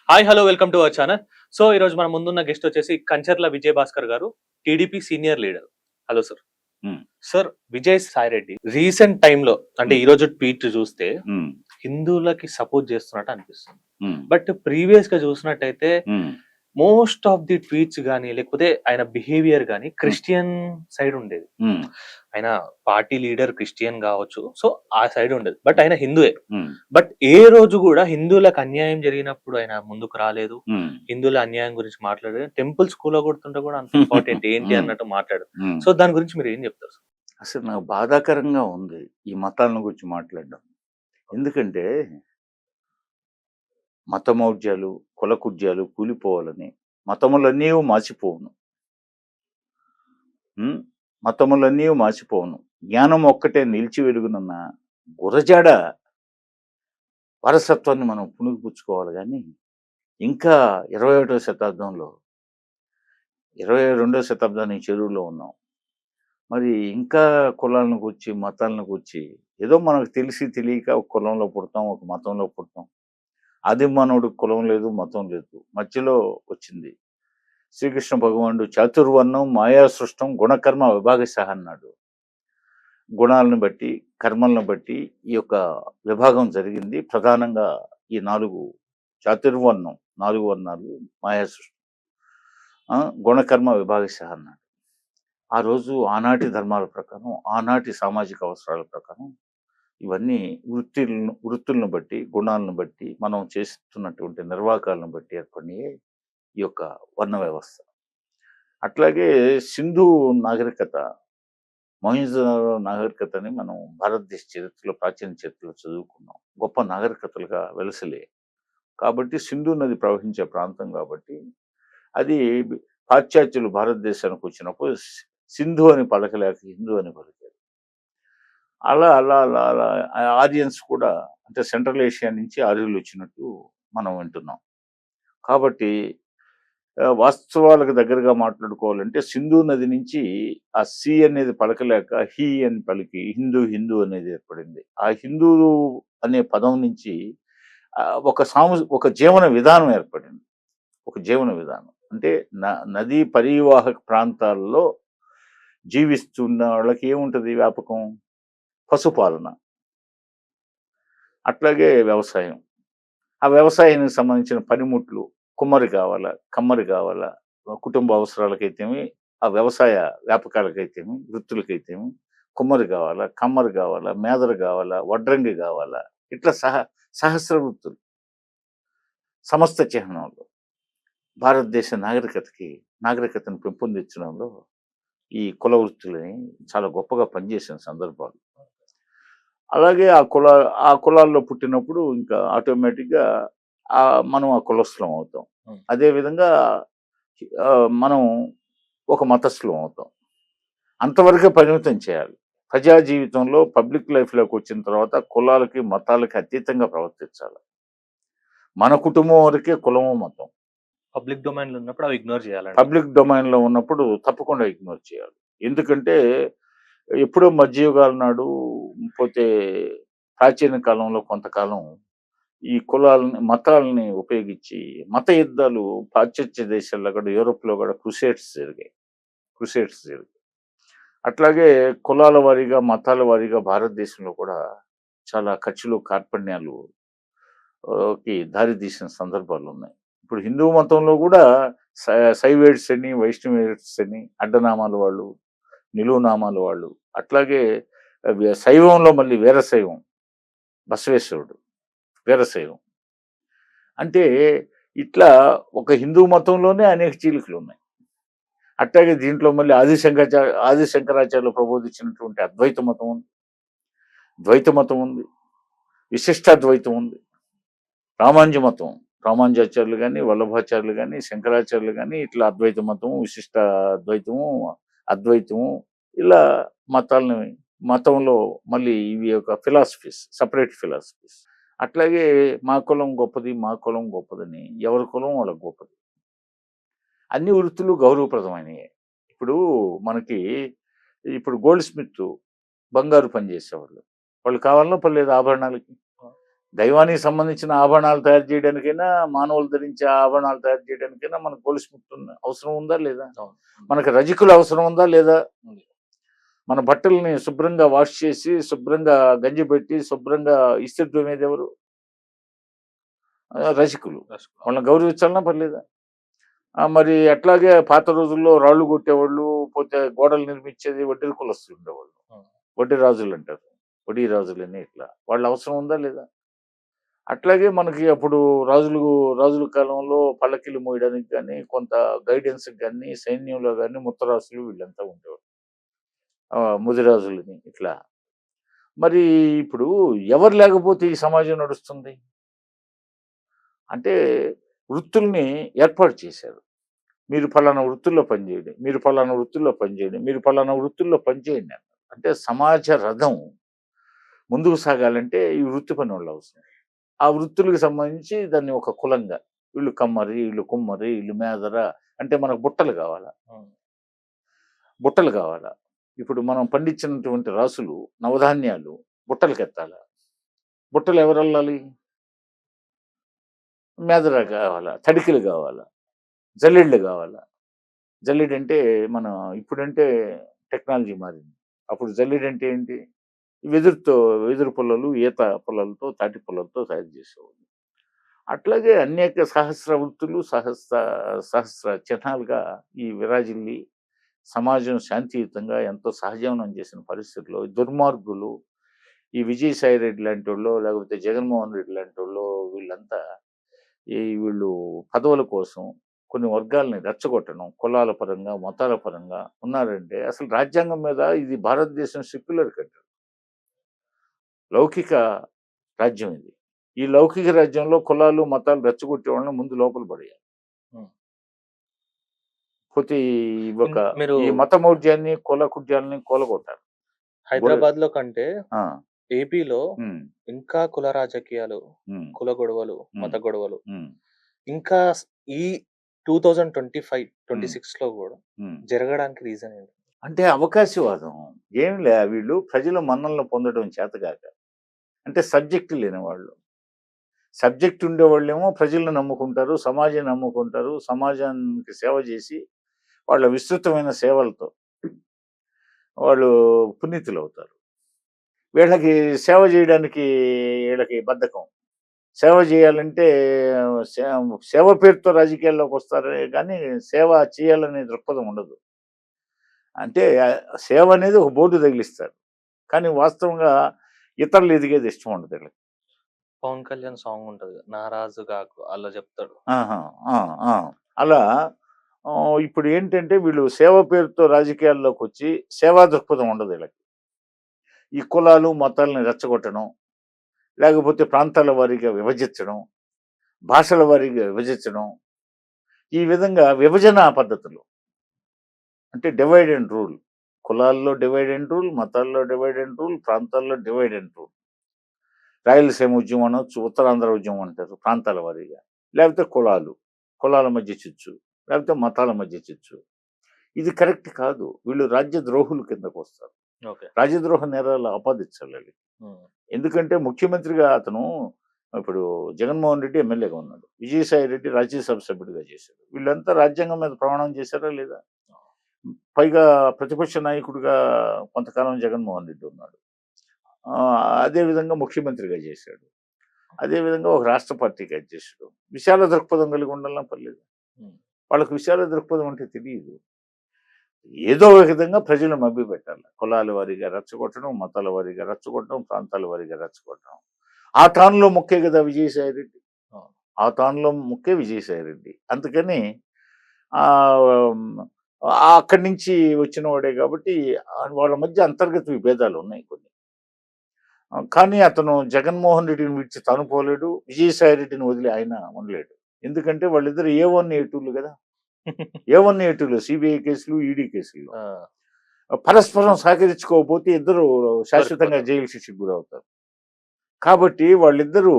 Hi hello welcome to our channel. So ఈరోజు మన ముందున్న గెస్ట్ వచ్చేసి కంచర్ల విజయ్ భాస్కర్ గారు, TDP senior leader. Hello sir. హ్మ్. సార్, విజయ్ సాయి రెడ్డి రీసెంట్ టైంలో అంటే హ్మ్. ఈ రోజు ట్వీట్ చూస్తే హ్మ్. హిందువులకి సపోర్ట్ చేస్తున్నట్టు అనిపిస్తుంది. హ్మ్. బట్ ప్రీవియస్ గా చూసినట్టయితే హ్మ్. మోస్ట్ ఆఫ్ ది ట్వీట్స్ గానీ, లేకపోతే ఆయన బిహేవియర్ గానీ హ్మ్. క్రిస్టియన్ సైడ్ ఉండేది. హ్మ్. ఆయన పార్టీ లీడర్ క్రిస్టియన్ గావచ్చు. సో, ఆ సైడ్ ఉండేది. బట్ ఆయన హిందువే. హ్మ్. బట్ ఏ రోజు గూడా హిందువులకు అన్యాయం జరిగినప్పుడు ఆయన ముందుకు రాలేదు. హ్మ్. హిందువుల అన్యాయం గురించి మాట్లాడలేదు. టెంపుల్స్ కూలగొడుతుంటే గూడా అంత ఇంపార్టెంట్ ఏంటి హ్మ్. అన్నట్టు మాట్లాడారు. హ్మ్. సో, దాని గురించి మీరేం జెప్తారు? అసలు నాకు బాధాకరంగా ఉంది ఈ మతాలను గురించి మాట్లాడడం. ఎందుకంటే మతమౌఢ్యాలు, కులకుడ్యాలు కూలిపోవాలని మతములన్నీ మాసిపోవును. హ్మ్. మతములన్నీ మాసిపోవును. జ్ఞానం ఒక్కటే నిలిచి వెలుగునన్న గురజాడ వారసత్వాన్ని మనం పుణికిపుచ్చుకోవాలి గానీ, ఇంకా 21వ శతాబ్దంలో, 22వ శతాబ్దానికి చెరువులో ఉన్నాం. మరి ఇంకా కులాలను గూర్చి, మతాలను గూర్చి ఏదో మనకు తెలిసి తెలియక ఒక కులంలో పుడతాం, ఒక మతంలో పుడతాం. ఆదిమ మానవుడికి కులం లేదు, మతం లేదు. మధ్యలో వచ్చింది. శ్రీకృష్ణ భగవానుడు చాతుర్వర్ణం మాయా సృష్టం గుణకర్మ విభాగశః అన్నాడు. గుణాలను బట్టి, కర్మలను బట్టి ఈ యొక్క విభాగం జరిగింది. ప్రధానంగా ఈ 4 చాతుర్వర్ణం 4 వర్ణాలు మాయా సృష్టం. గుణకర్మ విభాగశః అన్నాడు. ఆ రోజు ఆనాటి ధర్మాల ప్రకారం, ఆనాటి సామాజిక అవసరాల ప్రకారం ఇవన్నీ వృత్తులను బట్టి, గుణాలను బట్టి, మనం చేస్తున్నటువంటి నిర్వాకాలను బట్టి ఏర్పడినయే ఈ యొక్క వర్ణ వ్యవస్థ. అట్లాగే సింధు నాగరికత, మొహంజోదారో నాగరికతని మనం భారతదేశ చరిత్రలో, ప్రాచీన చరిత్రలో చదువుకున్నాం. గొప్ప నాగరికతలుగా వెలసిల్లాయి. కాబట్టి సింధు నది ప్రవహించే ప్రాంతం కాబట్టి, అది పాశ్చాత్యులు భారతదేశానికి వచ్చినప్పుడు సింధు అని పలకలేక హిందూ అని పలికారు. అలా, అలా, అలా, అలా ఆరియన్స్ కూడా అంటే సెంట్రల్ ఏషియా నుంచి ఆర్యులొచ్చినట్టు మనం వింటున్నాం. కాబట్టి వాస్తవాలకు దగ్గరగా మాట్లాడుకోవాలంటే సింధు నది నుంచి ఆ సి అనేది పలకలేక హి అని పలికి హిందూ, హిందూ అనేది ఏర్పడింది. ఆ హిందూ అనే పదం నుంచి ఒక జీవన విధానం ఏర్పడింది. ఒక జీవన విధానం. అంటే నదీ పరీవాహక ప్రాంతాల్లో జీవిస్తున్న వాళ్ళకి ఏముంటది వ్యాపకం? పశుపాలన. అట్లాగే వ్యవసాయం. ఆ వ్యవసాయానికి సంబంధించిన పనిముట్లు కుమ్మరి కావాలా, కమ్మరి కావాలా, కుటుంబ అవసరాలకైతేమి, ఆ వ్యవసాయ వ్యాపకాలకైతేమి, వృత్తులకైతేమి కుమ్మరి కావాలా, కమ్మరి కావాలా, మేదరు కావాలా, వడ్రంగి కావాలా, ఇట్లా సహస్ర వృత్తులు. సమస్త చిహ్నాలు. భారతదేశ నాగరికతను పెంపొందించడంలో ఈ కుల వృత్తులని చాలా గొప్పగా పనిచేసిన సందర్భాలు. అలాగే ఆ కులాల్లో పుట్టినప్పుడు ఇంకా ఆటోమేటిక్‌గా మనం ఆ కులస్తులం అవుతాం. హ్మ్. అదే విధంగా మనం ఒక మతస్థులం అవుతాం. అంతవరకే పరిమితం చేయాలి. ప్రజా జీవితంలో పబ్లిక్ లైఫ్‌లోకొచ్చిన తర్వాత కులాలకి, మతాలకి అతీతంగా ప్రవర్తించాలి. మన కుటుంబం వరకే కులము, మతం. పబ్లిక్ డొమైన్‌లో ఉన్నప్పుడు అవి ఇగ్నోర్ చేయాలంటారు. పబ్లిక్ డొమైన్‌లో ఉన్నప్పుడు తప్పకుండా ఇగ్నోర్ చేయాలి. ఎందుకంటే ఎప్పుడో మధ్యయుగాల నాడు పోతే ప్రాచీన కాలంలో కొంతకాలం ఈ మతాలని ఉపయోగించి మత యుద్ధాలు పాశ్చాత్య దేశాల్లో కూడా యూరోప్‌లో కూడా క్రుసేడ్స్ జరిగాయి. అట్లాగే కులాల వారీగా, మతాల వారీగా భారతదేశంలో కూడా చాలా ఖర్చులు, కార్పణ్యాలు కి దారి తీసిన సందర్భాలున్నాయి. ఇప్పుడు హిందూ మతంలో కూడా శైవేట్స్ అని, వైష్ణవేట్స్ అని అడ్డనామాల వాళ్ళు, నిలువు నామాల వాళ్ళు. అట్లాగే శైవంలో మళ్ళీ వీరశైవం, బసవేశ్వరుడు వీరశైవం. అంటే ఇట్లా ఒక హిందూ మతంలోనే అనేక చీలికలున్నాయి. అట్లాగే దీంట్లో మళ్ళీ ఆది శంకరాచార్యులు ప్రబోధించినటువంటి అద్వైత మతం ఉంది. ద్వైత మతం ఉంది. విశిష్టాద్వైతం ఉంది. రామానుజ మతం. రామానుజాచార్యులు గాని, వల్లభాచార్యులు గాని, శంకరాచార్యులు గాని ఇట్లా అద్వైత మతము, విశిష్ట అద్వైతము, అద్వైతము ఇలా మతంలో మళ్ళీ ఇవి ఒక సెపరేట్ ఫిలాసఫీస్. అట్లాగే మా కులం గొప్పది, మా కులం గొప్పదని ఎవరి కులం వాళ్ళకి గొప్పది. అన్ని వృత్తులు గౌరవప్రదమైనయే. ఇప్పుడు మనకి గోల్డ్ స్మిత్ బంగారు పని చేసేవాళ్ళు. వాళ్ళు కావాలనో పర్లేదు ఆభరణాలకి. దైవానికి సంబంధించిన ఆభరణాలు తయారు చేయడానికైనా, మానవులు ధరించే ఆభరణాలు తయారు చేయడానికైనా మనకు గొలుసు అవసరం ఉందా లేదా? అవును. మనకు రజకులు అవసరం ఉందా లేదా? ఉంది. మన బట్టల్ని శుభ్రంగా వాష్ చేసి, శుభ్రంగా గంజి పెట్టి, శుభ్రంగా ఇస్త్రీ తోమేది ఎవరు? రజకులు. రాసుకో. వాళ్ళని గౌరవించాలనా పర్లేదా? మరి అట్లాగే పాత రోజుల్లో రాళ్ళు కొట్టేవాళ్ళు, పోతే గోడలు నిర్మించేది వడ్డెర కులస్తులు ఉండేవాళ్ళు. హ్మ్. వడ్డీ రాజులు అంటారు. వడ్డీ రాజులని ఇట్లా. వాళ్ళ అవసరం ఉందా లేదా? అట్లాగే మనకి అప్పుడు రాజుల కాలంలో పల్లకీలు మోయడానికి గాని, కొంత గైడెన్స్‌కి గాని, సైన్యంలో గాని ముత్తరాజులు వీళ్ళంతా ఉండేవారు. ముదిరాజులని ఇట్లా. మరి ఇప్పుడు ఎవరు లేకపోతే ఈ సమాజం నడుస్తుంది? అంటే వృత్తుల్ని ఏర్పాటు చేశారు. మీరు పలానా వృత్తుల్లో పనిచేయండి. మీరు పలానా వృత్తుల్లో పనిచేయండి. మీరు పలానా వృత్తుల్లో పనిచేయండి అన్నారు. అంటే సమాజ రథం ముందుకు సాగాలంటే ఈ వృత్తి పనోళ్ళు అవసరం. ఆ వృత్తులకు సంబంధించి దాన్ని ఒక కులంగా వీళ్ళు కమ్మరి, వీళ్ళు కుమ్మరి, వీళ్ళు మేదర అంటే మనకు బుట్టలు కావాలా? హ్మ్. బుట్టలు కావాలా? ఇప్పుడు మనం పండించినటువంటి రాసులు, నవధాన్యాలు బుట్టలకెత్తాలా? బుట్టలు ఎవరెళ్ళాలి? మేదర కావాలా? తడికెలు కావాలా? జల్లెళ్ళు కావాలా? జల్లెడంటే మన ఇప్పుడంటే టెక్నాలజీ మారింది. అప్పుడు జల్లెడంటే ఏంటి? వెదురు పుల్లలు, ఈత పుల్లలతో, తాటి పుల్లలతో తయారు చేసేవాళ్ళు. అట్లాగే అనేక సహస్ర వృత్తులు, సహస్ర చిహ్నాలుగా ఈ విరాజిల్లి సమాజం శాంతియుతంగా ఎంతో సహజీవనం చేసిన పరిస్థితుల్లో దుర్మార్గులు ఈ విజయసాయి రెడ్డి లాంటోళ్ళో, లేకపోతే జగన్మోహన్ రెడ్డి లాంటోళ్ళో వీళ్ళంతా వీళ్ళు పదవుల కోసం కొన్ని వర్గాల్ని రెచ్చగొట్టడం, కులాల పరంగా, మతాల పరంగా ఉన్నారంటే అసలు రాజ్యాంగం మీద ఇది భారతదేశం సెక్యులర్ కంట్రీ. లౌకిక రాజ్యం ఇది. ఈ లౌకిక రాజ్యంలో కులాలు, మతాలు రెచ్చగొట్టే వాళ్ళని ముందు లోపల పడేయాలి. హ్మ్. పోతే మీరు ఈ మతమౌఢ్యాన్ని, కుల కుట్యాలని కూలగొట్టాలి. హైదరాబాద్‌లో కంటే ఆ! ఏపీలో హ్మ్. ఇంకా కుల రాజకీయాలు, హ్మ్. కుల గొడవలు, హ్మ్. మత గొడవలు హ్మ్. ఇంకా ఈ 2025, హ్మ్. 26లో గూడా హ్మ్. జరగడానికి రీజన్ ఏంటి? అంటే అవకాశవాదం. ఏంలే వీళ్ళు ప్రజల మన్ననలు పొందడం చేతగాక. అంటే సబ్జెక్ట్ లేనివాళ్ళు. సబ్జెక్ట్ ఉండేవాళ్ళేమో ప్రజలను నమ్ముకుంటారు, సమాజాన్ని నమ్ముకుంటారు. సమాజానికి సేవ చేసి వాళ్ళ విస్తృతమైన సేవలతో వాళ్ళు పునీతులవుతారు. వీళ్ళకి సేవ చేయడానికి వీళ్ళకి బద్ధకం. సేవ చేయాలంటే సే సేవ పేరుతో రాజకీయాల్లోకొస్తారే గానీ, సేవ చేయాలనే దృక్పథం ఉండదు. అంటే సేవ అనేది ఒక బోర్డు తగిలిస్తారు. కానీ వాస్తవంగా ఇతరులు ఎదిగేది ఇష్టం ఉండదు వీళ్ళకి. పవన్ కళ్యాణ్ సాంగ్ ఉంటది. 'నారాజు గాకు' అలా చెప్తాడు. ఆహా! ఆ! ఆ! అలా ఇప్పుడు ఏంటంటే వీళ్ళు సేవ పేరుతో రాజకీయాల్లోకొచ్చి సేవా దృక్పథం ఉండదు వీళ్ళకి. ఈ కులాలు, మతాలను రెచ్చగొట్టడం, లేకపోతే ప్రాంతాల వారీగా విభజించడం, భాషల వారీగా విభజించడం, ఈ విధంగా విభజన పద్ధతులు. అంటే డివైడ్ అండ్ రూల్. కులాల్లో డివైడ్ అండ్ రూల్, మతాల్లో డివైడ్ అండ్ రూల్, ప్రాంతాల్లో డివైడ్ అండ్ రూల్. రాయలసీమ ఉద్యమం అనొచ్చు, ఉత్తరాంధ్ర ఉద్యమం అంటారు ప్రాంతాల వారీగా. లేకపోతే కులాలు, కులాల మధ్య చిచ్చు, లేకపోతే మతాల మధ్య చిచ్చు. ఇది కరెక్ట్ కాదు. వీళ్ళు రాజ్యద్రోహుల కిందకొస్తారు. ఓకే. రాజ్యద్రోహ నేరాలు ఆపాదించాలి వీళ్ళకి. హ్మ్. ఎందుకంటే ముఖ్యమంత్రిగా అతను ఇప్పుడు జగన్మోహన్ రెడ్డి ఎమ్మెల్యేగా ఉన్నాడు. విజయసాయి రెడ్డి రాజ్యసభ సభ్యుడిగా చేశాడు. వీళ్ళంతా రాజ్యాంగం మీద ప్రమాణం చేశారా లేదా? పైగా ప్రతిపక్ష నాయకుడిగా కొంతకాలం జగన్మోహన్ రెడ్డి ఉన్నాడు. అదేవిధంగా ముఖ్యమంత్రిగా చేశాడు. అదేవిధంగా ఒక రాష్ట్ర పార్టీకి అధ్యక్షుడు. విశాల దృక్పథం కలిగి ఉండాలన్నా పర్లేదు. హ్మ్. వాళ్ళకి విశాల దృక్పథం అంటే తెలియదు. ఏదో ఒక విధంగా ప్రజలను మభ్యపెట్టాలి. కులాల వారీగా రెచ్చగొట్టడం, మతాల వారీగా రెచ్చగొట్టడం, ప్రాంతాల వారీగా రెచ్చగొట్టడం. ఆ తానులో ముక్కే కదా విజయసాయి రెడ్డి. అవును. ఆ తానులో ముక్కే విజయసాయి రెడ్డి. అందుకని ఆహ్, అక్కడి నుంచి వచ్చిన వాడే కాబట్టి వాళ్ళ మధ్య అంతర్గత విభేదాలు ఉన్నాయి కొన్ని. కానీ అతను జగన్మోహన్ రెడ్డిని విడిచి తను పోలేడు. విజయసాయి రెడ్డిని వదిలి ఆయన ఉండలేడు. ఎందుకంటే వాళ్ళిద్దరు ఏ1, ఏ2లు కదా! ఏ1, ఏ2లు సిబిఐ కేసులు, ఈడీ కేసుల్లో. ఆ! పరస్పరం సహకరించుకోకపోతే ఇద్దరు శాశ్వతంగా దొరికిపోతారు. జైలు శిక్షకు గురవుతారు. కాబట్టి వాళ్ళిద్దరూ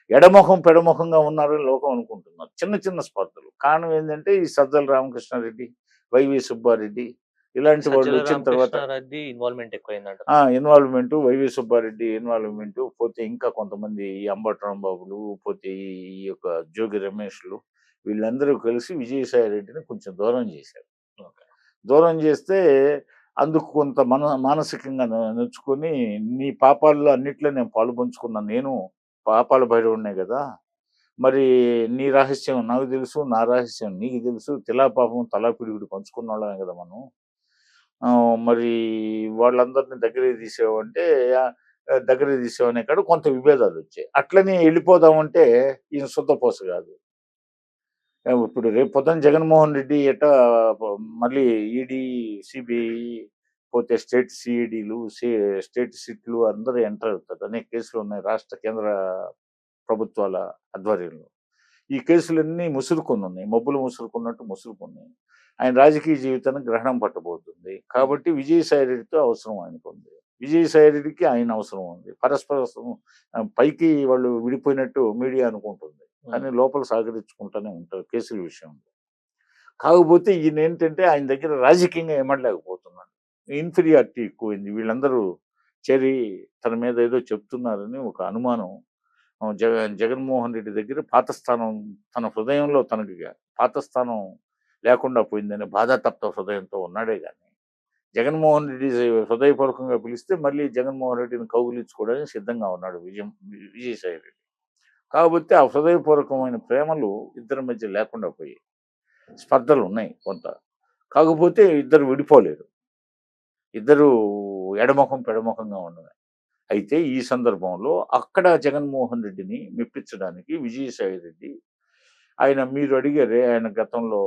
ఎడమొహం, పెడమొహంగా ఉన్నారని లోకం అనుకుంటున్నారు. చిన్న చిన్న స్పర్ధలు. కారణం ఏందంటే ఈ సజ్జల రామకృష్ణారెడ్డి, వైవి సుబ్బారెడ్డి, ఇలాంటి వాళ్ళు సజ్జల వచ్చిన తర్వాత రామకృష్ణారెడ్డి ఇన్వాల్వ్‌మెంట్ ఎక్కువైందంటారు. ఇన్వాల్వ్‌మెంటు వైవి సుబ్బారెడ్డి ఇన్వాల్వ్‌మెంటు, పోతే ఇంకా కొంతమంది ఈ అంబటి రాంబాబులు, పోతే ఈ యొక్క జోగి రమేష్‌లు వీళ్ళందరూ కలిసి విజయసాయి రెడ్డిని కొంచెం దూరం చేశారు. ఓకే. దూరం చేస్తే అందుకు కొంత మానసికంగా నొచ్చుకొని, నీ పాపాల్లో అన్నిట్లో నేను పాలుపంచుకున్న నేను పాపాల భైరవుడినే గదా! మరి నీ రహస్యం నాకు తెలుసు. నా రహస్యం నీకు తెలుసు. తిలా పాపం తలా పిడిగుడు పంచుకున్నోళ్ళమే గదా మనం. మరి వాళ్ళందరిని దగ్గరికి తీసావంటే దగ్గరికి తీసావనే కాడ కొంత విభేదాలొచ్చాయి. అట్లని ఎళ్ళిపోదామంటే ఈయన సుద్దపూస గాదు. ఇప్పుడు రేపు పొద్దున జగన్మోహన్ రెడ్డి ప మళ్ళీ ఈడీ, సిబిఐ, పోతే స్టేట్ సీఈడీలు, స్టేట్ సిట్‌లు అందరూ ఎంటర్ అవుతారు. అనేక కేసులున్నాయి రాష్ట్ర, కేంద్ర ప్రభుత్వాల ఆధ్వర్యంలో. ఈ కేసులన్నీ ముసురుకొనున్నాయి. మబ్బులు ముసురుకున్నట్టు ముసురుకున్నాయి. ఆయన రాజకీయ జీవితానికి గ్రహణం పట్టబోతుంది. కాబట్టి విజయసాయి రెడ్డితో అవసరం ఆయనకుంది. విజయసాయి రెడ్డికి ఆయన అవసరం ఉంది. పైకి వాళ్ళు విడిపోయినట్టు మీడియా అనుకుంటుంది. కానీ లోపల సహకరించుకుంటూనే ఉంటారు కేసుల విషయంలో. కాకపోతే ఈయనేంటంటే ఆయన దగ్గర రాజకీయంగా ఇమడలేకపోతున్నాడు. ఇన్ఫీరియారిటీ ఎక్కువైంది. వీళ్ళందరూ చేరి తన మీద ఏదో చెప్తున్నారని ఒక అనుమానం. జగన్మోహన్ రెడ్డి దగ్గర పాత స్థానం, తన హృదయంలో తనకి పాత స్థానం లేకుండా పోయిందని బాధాతప్త హృదయంతో ఉన్నాడే గాని, జగన్మోహన్ రెడ్డి హృదయపూర్వకంగా పిలిస్తే మళ్ళీ జగన్మోహన్ రెడ్డిని కౌగిలించుకోవడానికి సిద్ధంగా ఉన్నాడు విజయసాయి రెడ్డి. కాకపోతే ఆ హృదయపూర్వకమైన ప్రేమలు ఇద్దరి మధ్య లేకుండా పోయాయి. స్పర్ధలున్నాయి కొంత. కాకపోతే ఇద్దరు విడిపోలేరు. ఇద్దరు ఎడముఖం, పెడముఖంగా ఉండడమే. అయితే ఈ సందర్భంలో అక్కడ జగన్మోహన్ రెడ్డిని మెప్పించడానికి విజయసాయి రెడ్డి, మీరు అడిగారే, ఆయన గతంలో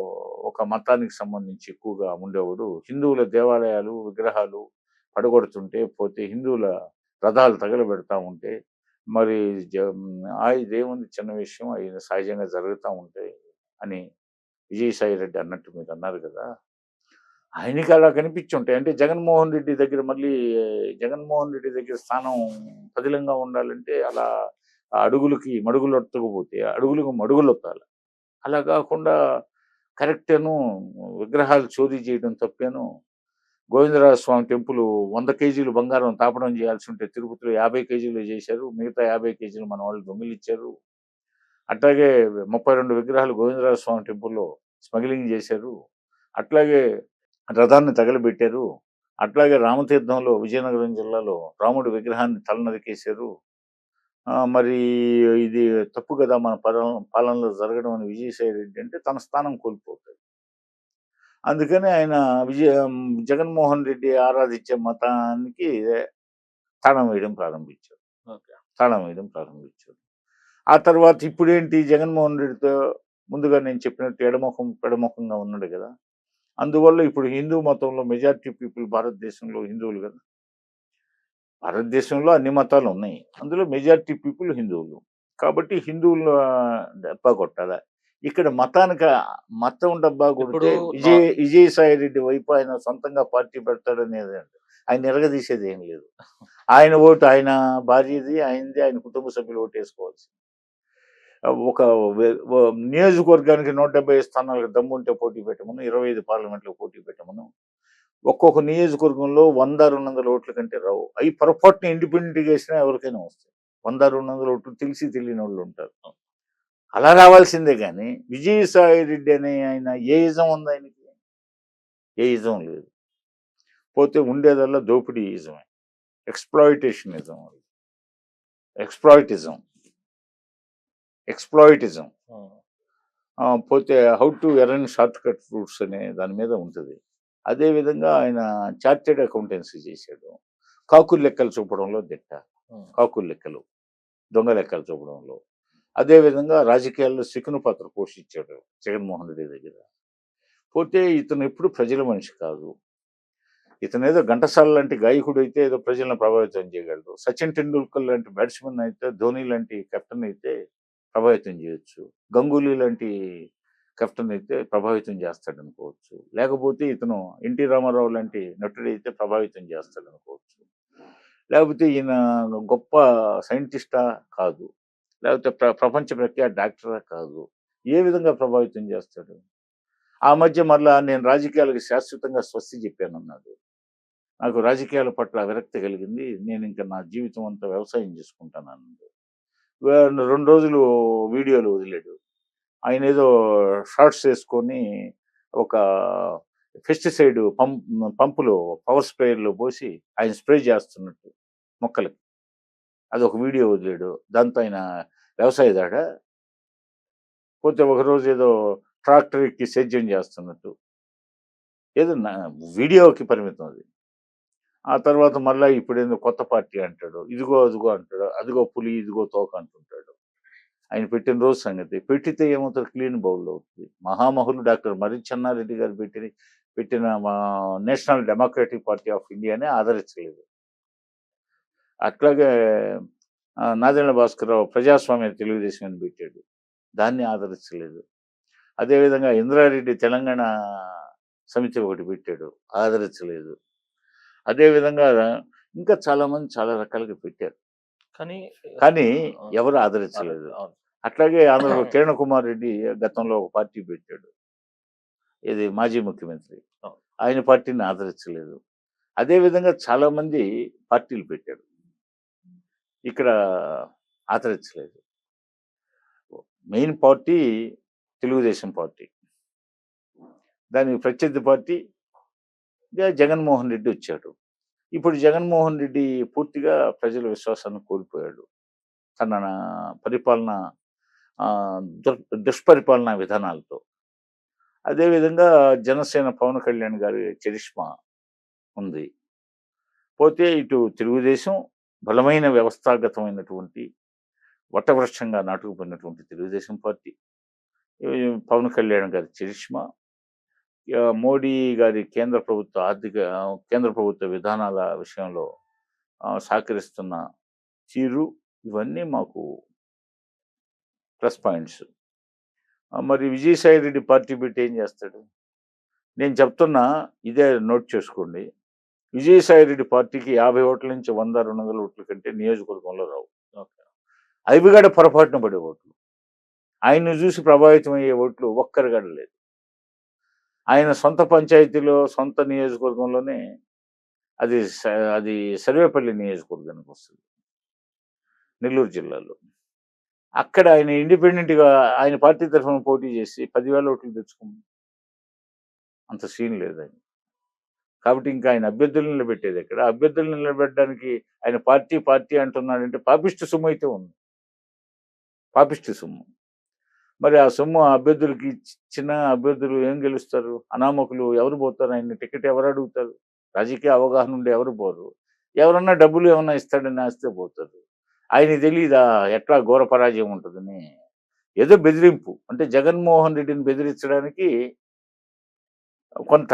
ఒక మతానికి సంబంధించి ఎక్కువగా ఉండేవాడు. హిందువుల దేవాలయాలు, విగ్రహాలు పడగొడుతుంటే, పోతే హిందువుల రథాలు తగలబెడతా ఉంటే, మరి ఇదేముంది చిన్న విషయం, అయి సహజంగా జరుగుతా ఉంటాయి అని విజయసాయి రెడ్డి అన్నట్టు మీరు అన్నారు కదా! ఆయనకి అలా కనిపించుంటాయి. అంటే జగన్మోహన్ రెడ్డి దగ్గర స్థానం పదిలంగా ఉండాలంటే అలా అడుగులకి మడుగులొత్తకపోతే అడుగులకు మడుగులొత్తాలి. అలా కాకుండా కరెక్టేను విగ్రహాలు చోరీ చేయడం తప్పేను. గోవిందరాజ స్వామి టెంపుల్ 100 కేజీలు బంగారం తాపడం చేయాల్సి ఉంటే తిరుపతిలో 50 కేజీలు చేశారు. మిగతా 50 కేజీలు మన వాళ్ళు దొంగిలిచ్చారు. అట్లాగే 32 విగ్రహాలు గోవిందరాజ స్వామి టెంపుల్‌లో స్మగ్లింగ్ చేశారు. అట్లాగే రథాన్ని తగలబెట్టారు. అట్లాగే రామతీర్థంలో విజయనగరం జిల్లాలో రాముడి విగ్రహాన్ని తల నరికేశారు. మరి ఇది తప్పు కదా! మన పాలనలో జరగడం అని విజయసాయి రెడ్డి అంటే తన స్థానం కోల్పోతాడు. అందుకని ఆయన జగన్మోహన్ రెడ్డి ఆరాధించే మతానికి తాళం వేయడం ప్రారంభించారు. ఓకే. తాళం వేయడం ప్రారంభించారు. ఆ తర్వాత ఇప్పుడేంటి జగన్మోహన్ రెడ్డితో ముందుగా నేను చెప్పినట్టు పెడముఖంగా ఉన్నాడు కదా! అందువల్ల ఇప్పుడు హిందూ మతంలో మెజారిటీ పీపుల్ భారతదేశంలో హిందువులు కదా! భారతదేశంలో అన్ని మతాలు ఉన్నాయి. అందులో మెజారిటీ పీపుల్ హిందువులు. కాబట్టి హిందువుల డబ్బా కొట్టాలా. ఇక్కడ మతం డబ్బా ఇప్పుడు కొడితే విజయసాయి రెడ్డి వైపు ఆయన సొంతంగా పార్టీ పెడతాడనేది ఆయన నిరగదీసేది ఏం లేదు. ఆయన ఓటు ఆయన భార్యది, ఆయనది, ఆయన కుటుంబ సభ్యులు ఓటేసుకోవాల్సింది. ఒక నియోజకవర్గానికి 170 స్థానాలకు దమ్ముంటే పోటీ పెట్టమను, 25 పార్లమెంట్లో పోటీ పెట్టమను. ఒక్కొక్క నియోజకవర్గంలో 100, 200 ఓట్ల కంటే రావు. అవి పొరపాటున ఇండిపెండెంట్‌గా వేసినా ఎవరికైనా వస్తాయి. 100, 200 ఓట్లు తెలిసి తెలియనోళ్ళు ఉంటారు. అలా రావాల్సిందే గాని విజయసాయి రెడ్డి అనే ఆయన ఏ ఇజం ఉంది ఆయనకి? ఏ ఇజం లేదు. పోతే ఉండేదల్లా దోపిడీ ఇజమే. ఎక్స్‌ప్లాయిటేషనిజం అది. ఎక్స్‌ప్లాయిటిజం. పోతే how to earn short cut roots అనే దాని మీద ఉంటది. అదే విధంగా ఆయన చార్టర్డ్ అకౌంటెన్సీ చేశాడు. కాకులు లెక్కలు చూపడంలో దిట్ట. కాకులు లెక్కలు, దొంగ లెక్కలు చూపడంలో. అదే విధంగా రాజకీయాల్లో శకుని పాత్ర పోషించాడు జగన్మోహన్ రెడ్డి దగ్గర. పోతే ఇతను ఎప్పుడు ప్రజల మనిషి కాదు. ఇతనేదో ఘంటసాల లాంటి గాయకుడు అయితే ఏదో ప్రజలను ప్రభావితం చేయగలడు. సచిన్ టెండూల్కర్ లాంటి బ్యాట్స్‌మన్ అయితే, ధోని లాంటి కెప్టెన్ అయితే ప్రభావితం చేయొచ్చు. గంగూలీ లాంటి కెప్టెన్ అయితే ప్రభావితం చేస్తాడనుకోవచ్చు. లేకపోతే ఇతను ఎన్టీ రామారావు లాంటి నటుడైతే ప్రభావితం చేస్తాడనుకోవచ్చు. లేకపోతే ఈయన గొప్ప సైంటిస్టా? కాదు. లేకపోతే ప్రపంచ ప్రఖ్యాత డాక్టరా? కాదు. ఏ విధంగా ప్రభావితం చేస్తాడు? ఆ మధ్య మళ్ళా నేను రాజకీయాలకు శాశ్వతంగా స్వస్తి చెప్పానన్నాడు. నాకు రాజకీయాల పట్ల విరక్తి కలిగింది. నేను ఇంకా నా జీవితం అంతా వ్యవసాయం చేసుకుంటానన్నాడు. 2 రోజులు వీడియోలు వదిలాడు. ఆయనేదో షార్ట్స్ ఏసుకొని ఒక పెస్టిసైడ్ పంపులో పవర్ స్ప్రేయర్‌లో పోసి ఆయన స్ప్రే చేస్తున్నట్టు మొక్కలకి. అదొక వీడియో వదిలాడు. దాంతో ఆయన వ్యవసాయదాడా? పోతే ఒకరోజు ఏదో ట్రాక్టర్ ఎక్కి సేద్యం చేస్తున్నట్టు. ఏదో వీడియోకి పరిమితం అది. ఆ తర్వాత మళ్ళా ఇప్పుడేందో కొత్త పార్టీ అంటాడు. ఇదిగో, అదిగో అంటాడు. అదిగో పులి, ఇదిగో తోక అంటుంటాడు. ఆయన పెట్టిన రోజు సంగతి. పెట్టితే ఏమవుతది క్లీన్ బౌల్ అవుతుంది. మహామహులు డాక్టర్ మర్రి చెన్నారెడ్డి గారు పెట్టిన మా నేషనల్ డెమోక్రటిక్ పార్టీ ఆఫ్ ఇండియానే ఆదరించలేదు. అట్లాగే నాదెండ్ల భాస్కరరావు ప్రజాస్వామ్య తెలుగుదేశం అని పెట్టాడు. దాన్ని ఆదరించలేదు. అదేవిధంగా ఇంద్రారెడ్డి తెలంగాణ సమితి ఒకటి పెట్టాడు. ఆదరించలేదు. అదేవిధంగా ఇంకా చాలామంది చాలా రకాలుగా పెట్టారు. కానీ కానీ ఎవరు ఆదరించలేదు. అవును. అట్లాగే ఆంధ్రలో కిరణ్ కుమార్ రెడ్డి గతంలో ఒక పార్టీ పెట్టాడు. ఇది మాజీ ముఖ్యమంత్రి. అవును. ఆయన పార్టీని ఆదరించలేదు. అదేవిధంగా చాలామంది పార్టీలు పెట్టారు. ఇక్కడ ఆదరించలేదు. Main party Telugu Desam party. దానికి ప్రత్యర్థి పార్టీ జగన్మోహన్ రెడ్డి వచ్చాడు. ఇప్పుడు జగన్మోహన్ రెడ్డి పూర్తిగా ప్రజల విశ్వాసాన్ని కోల్పోయాడు. తన పరిపాలన దుష్పరిపాలనా విధానాలతో. అదేవిధంగా జనసేన పవన్ కళ్యాణ్ గారి చరిష్మా ఉంది. పోతే ఇటు తెలుగుదేశం బలమైన వ్యవస్థాగతమైనటువంటి వటవృక్షంగా నాటుకుపోయినటువంటి తెలుగుదేశం పార్టీ, పవన్ కళ్యాణ్ గారి చరిష్మా, మోడీ గారి కేంద్ర ప్రభుత్వ విధానాల విషయంలో సహకరిస్తున్న తీరు, ఇవన్నీ మాకు ప్లస్ పాయింట్స్. మరి విజయసాయి రెడ్డి పార్టీ పెట్టి ఏం చేస్తాడు? నేను చెప్తున్నా, ఇదే నోట్ చేసుకోండి. విజయసాయి రెడ్డి పార్టీకి 50 ఓట్ల నుంచి 100, 200 ఓట్ల కంటే నియోజకవర్గంలో రావు. అవి కూడా పొరపాటున పడే ఓట్లు. ఆయన్ని చూసి ప్రభావితం అయ్యే ఓట్లు ఒక్కరిగడ లేదు. ఆయన సొంత పంచాయతీలో, సొంత నియోజకవర్గంలోనే అది సర్వేపల్లి నియోజకవర్గానికి వస్తుంది, నెల్లూరు జిల్లాలో. అక్కడ ఆయన ఇండిపెండెంట్గా ఆయన పార్టీ తరఫున పోటీ చేసి 10,000 ఓట్లు తెచ్చుకుంది. అంత సీన్ లేదు ఆయన. కాబట్టి ఇంకా ఆయన అభ్యర్థులు నిలబెట్టేది ఎక్కడ? అభ్యర్థులు నిలబెట్టడానికి ఆయన పార్టీ అంటున్నాడంటే పాపిష్టి సొమ్ము అయితే ఉంది. పాపిష్టి సొమ్ము. మరి ఆ సొమ్ము అభ్యర్థులకి ఇచ్చిన అభ్యర్థులు ఏం గెలుస్తారు? అనామకులు ఎవరు పోతారు? ఆయన టికెట్ ఎవరు అడుగుతారు? రాజకీయ అవగాహన ఉండి ఎవరు పోరు. ఎవరన్నా డబ్బులు ఏమన్నా ఇస్తాడని ఆస్తే పోతారు. ఆయనకి తెలీదా ఎట్లా ఘోర పరాజయం ఉంటుందని? ఏదో బెదిరింపు. అంటే జగన్మోహన్ రెడ్డిని బెదిరించడానికి కొంత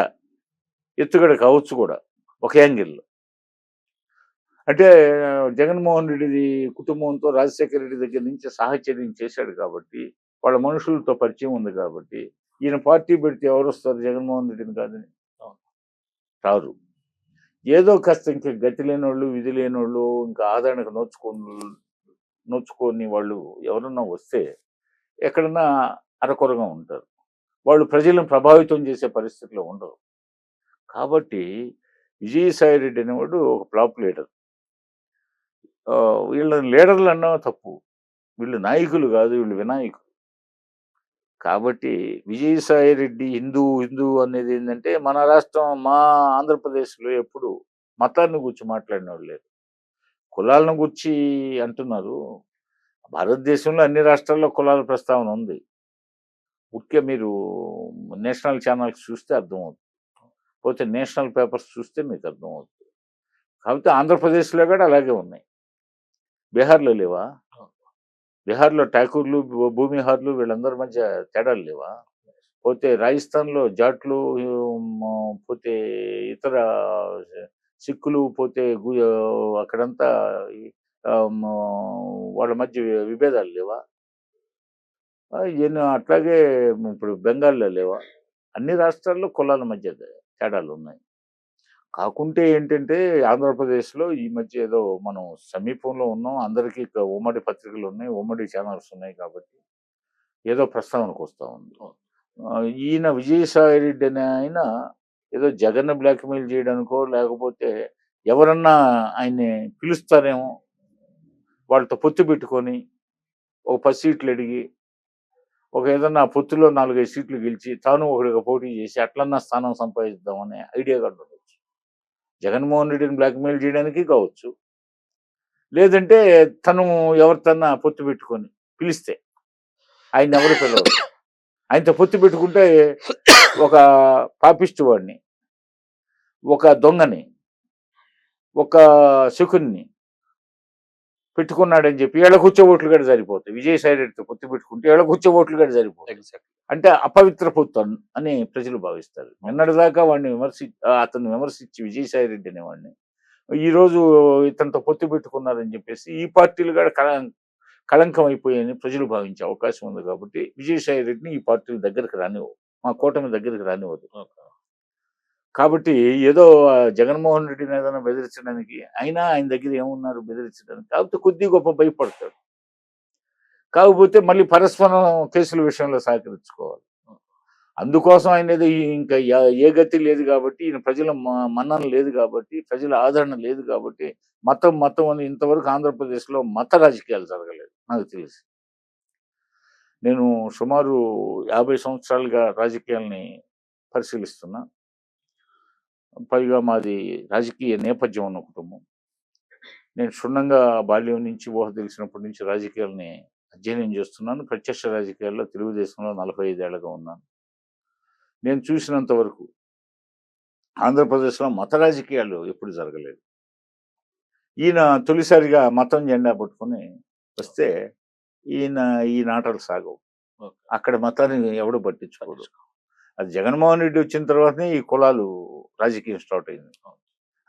ఎత్తుగడ కావచ్చు కూడా ఒక యాంగిల్లో. అంటే జగన్మోహన్ రెడ్డి కుటుంబంతో రాజశేఖర రెడ్డి దగ్గర నుంచి సాహచర్యం చేశాడు కాబట్టి, వాళ్ళ మనుషులతో పరిచయం ఉంది కాబట్టి, ఈయన పార్టీ పెడితే ఎవరు వస్తారు జగన్మోహన్ రెడ్డిని కాదని? రారు. ఏదో కాస్త ఇంకా గతి లేనోళ్ళు, విధి లేనోళ్ళు, ఇంకా ఆదరణకు నోచుకొని వాళ్ళు ఎవరన్నా వస్తే ఎక్కడన్నా అరకొరగా ఉంటారు. వాళ్ళు ప్రజలను ప్రభావితం చేసే పరిస్థితిలో ఉండరు. కాబట్టి విజయసాయి రెడ్డి అనేవాడు ఒక ఫ్లాప్ లీడర్. వీళ్ళని లీడర్లు అనడం తప్పు. వీళ్ళు నాయకులు కాదు, వీళ్ళు వినాయకులు. కాబట్టి విజయసాయి రెడ్డి హిందూ అనేది ఏంటంటే, మన రాష్ట్రం, మా ఆంధ్రప్రదేశ్లో ఎప్పుడు మతాన్ని గురించి మాట్లాడినవాడు లేరు. కులాలను గురించి అంటున్నారు. భారతదేశంలో అన్ని రాష్ట్రాల్లో కులాల ప్రస్తావన ఉంది. ముఖ్య మీరు నేషనల్ ఛానల్స్ చూస్తే అర్థమవుతుంది. పోతే నేషనల్ పేపర్స్ చూస్తే మీకు అర్థమవుతుంది. కాబట్టి ఆంధ్రప్రదేశ్లో కూడా అలాగే ఉన్నాయి. బీహార్లో లేవా? బీహార్లో ఠాకూర్లు, భూమిహార్లు వీళ్ళందరి మధ్య తేడాలు లేవా? పోతే రాజస్థాన్లో జాట్లు, పోతే ఇతర సిక్కులు, పోతే అక్కడంతా వాళ్ళ మధ్య విభేదాలు లేవా? ఎన్నో అట్లాగే ఇప్పుడు బెంగాల్లో లేవా? అన్ని రాష్ట్రాల్లో కులాల మధ్య తేడాలు ఉన్నాయి. కాకుంటే ఏంటంటే ఆంధ్రప్రదేశ్లో ఈ మధ్య ఏదో మనం సమీపంలో ఉన్నాం, అందరికీ ఉమ్మడి పత్రికలు ఉన్నాయి, ఉమ్మడి ఛానల్స్ ఉన్నాయి కాబట్టి ఏదో ప్రస్తావనకు వస్తూ ఉంది. ఈయన విజయసాయి రెడ్డి అనే ఆయన ఏదో జగన్ బ్లాక్మెయిల్ చేయడానికో లేకపోతే ఎవరన్నా ఆయన్ని పిలుస్తారేమో వాళ్ళతో పొత్తు పెట్టుకొని ఒక 10 సీట్లు అడిగి ఒక ఏదన్నా పొత్తులో 4, 5 సీట్లు గెలిచి తాను ఒకడిగా పోటీ చేసి అట్లన్నా స్థానం సంపాదిద్దామనే ఐడియా కూడా ఉండొచ్చు. జగన్మోహన్ రెడ్డిని బ్లాక్మెయిల్ చేయడానికి కావచ్చు. లేదంటే తను ఎవరితోన్నా పొత్తు పెట్టుకొని పిలిస్తే ఆయన ఎవరు పిలవరు. ఆయనతో పొత్తు పెట్టుకుంటే ఒక పాపిస్టు వాడిని, ఒక దొంగని, ఒక శకున్ని పెట్టుకున్నాడని చెప్పి ఏళ్ళ కూర్చో ఓట్లు కూడా సరిపోతాయి. విజయసాయి రెడ్డితో పొత్తు పెట్టుకుంటే ఏళ్ళ కూర్చో ఓట్లు కూడా సరిపోతాయి. ఎగ్జాక్ట్. అంటే అపవిత్ర పొత్తు అని ప్రజలు భావిస్తారు. నిన్నటిదాకా వాడిని అతను విమర్శించి విజయసాయి రెడ్డి అనేవాడిని ఈ రోజు ఇతనితో పొత్తు పెట్టుకున్నారని చెప్పేసి ఈ పార్టీలు కూడా కళంకం అయిపోయాయని ప్రజలు భావించే అవకాశం ఉంది. కాబట్టి విజయసాయి రెడ్డిని ఈ పార్టీల దగ్గరికి రానివ్వదు, మా కూటమి దగ్గరికి రానివ్వదు. కాబట్టి ఏదో జగన్మోహన్ రెడ్డిని ఏదైనా బెదిరించడానికి అయినా ఆయన దగ్గర ఏమున్నారు బెదిరించడానికి, కాకపోతే కొద్ది గొప్ప భయపడతాడు. కాకపోతే మళ్ళీ పరస్పరం కేసుల విషయంలో సహకరించుకోవాలి. అందుకోసం ఆయన ఏదో ఇంకా ఏ గతి లేదు కాబట్టి, ఈయన ప్రజల మన్నన లేదు కాబట్టి, ప్రజల ఆదరణ లేదు కాబట్టి మతం అని ఇంతవరకు ఆంధ్రప్రదేశ్లో మత రాజకీయాలు జరగలేదు నాకు తెలిసి. నేను సుమారు 50 సంవత్సరాలుగా రాజకీయాల్ని పరిశీలిస్తున్నా. పైగా మాది రాజకీయ నేపథ్యం ఉన్న కుటుంబం. నేను క్షుణ్ణంగా బాల్యం నుంచి ఊహ తెలిసినప్పటి నుంచి రాజకీయాల్ని అధ్యయనం చేస్తున్నాను. ప్రత్యక్ష రాజకీయాల్లో తెలుగుదేశంలో 45 ఏళ్లుగా ఉన్నాను. నేను చూసినంత వరకు ఆంధ్రప్రదేశ్లో మత రాజకీయాలు ఎప్పుడు జరగలేదు. ఈయన తొలిసారిగా మతం జెండా పట్టుకుని వస్తే ఈ నాటలు సాగవు. అక్కడ మతాన్ని ఎవడు పట్టించుకోడు. అది జగన్మోహన్ రెడ్డి వచ్చిన తర్వాతనే ఈ కులాలు రాజకీయం స్టార్ట్ అయింది.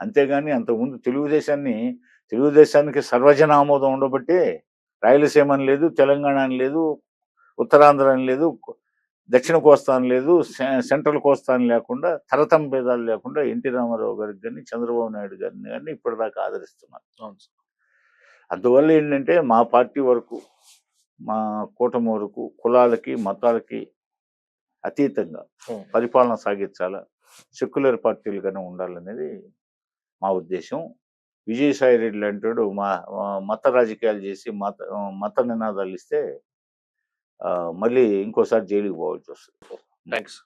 అంతేగాని అంతకుముందు తెలుగుదేశానికి సర్వజన ఆమోదం ఉండబట్టే రాయలసీమ అని లేదు, తెలంగాణ అని లేదు, ఉత్తరాంధ్ర అని లేదు, దక్షిణ కోస్తా అని లేదు, సెంట్రల్ కోస్తా అని లేకుండా తరతమ భేదాలు లేకుండా ఎన్టీ రామారావు గారికి కానీ చంద్రబాబు నాయుడు గారిని కానీ ఇప్పటిదాకా ఆదరిస్తున్నారు. అందువల్ల ఏంటంటే మా పార్టీ వరకు, మా కూటమి వరకు కులాలకి మతాలకి అతీతంగా పరిపాలన సాగించాలా, సెక్యులర్ పార్టీలుగానే ఉండాలనేది మా ఉద్దేశం. విజయసాయి రెడ్డి లాంటి మత రాజకీయాలు చేసి మత నినాదాలు ఇస్తే మళ్ళీ ఇంకోసారి జైలుకి పోవాల్సి వస్తుంది. థ్యాంక్స్.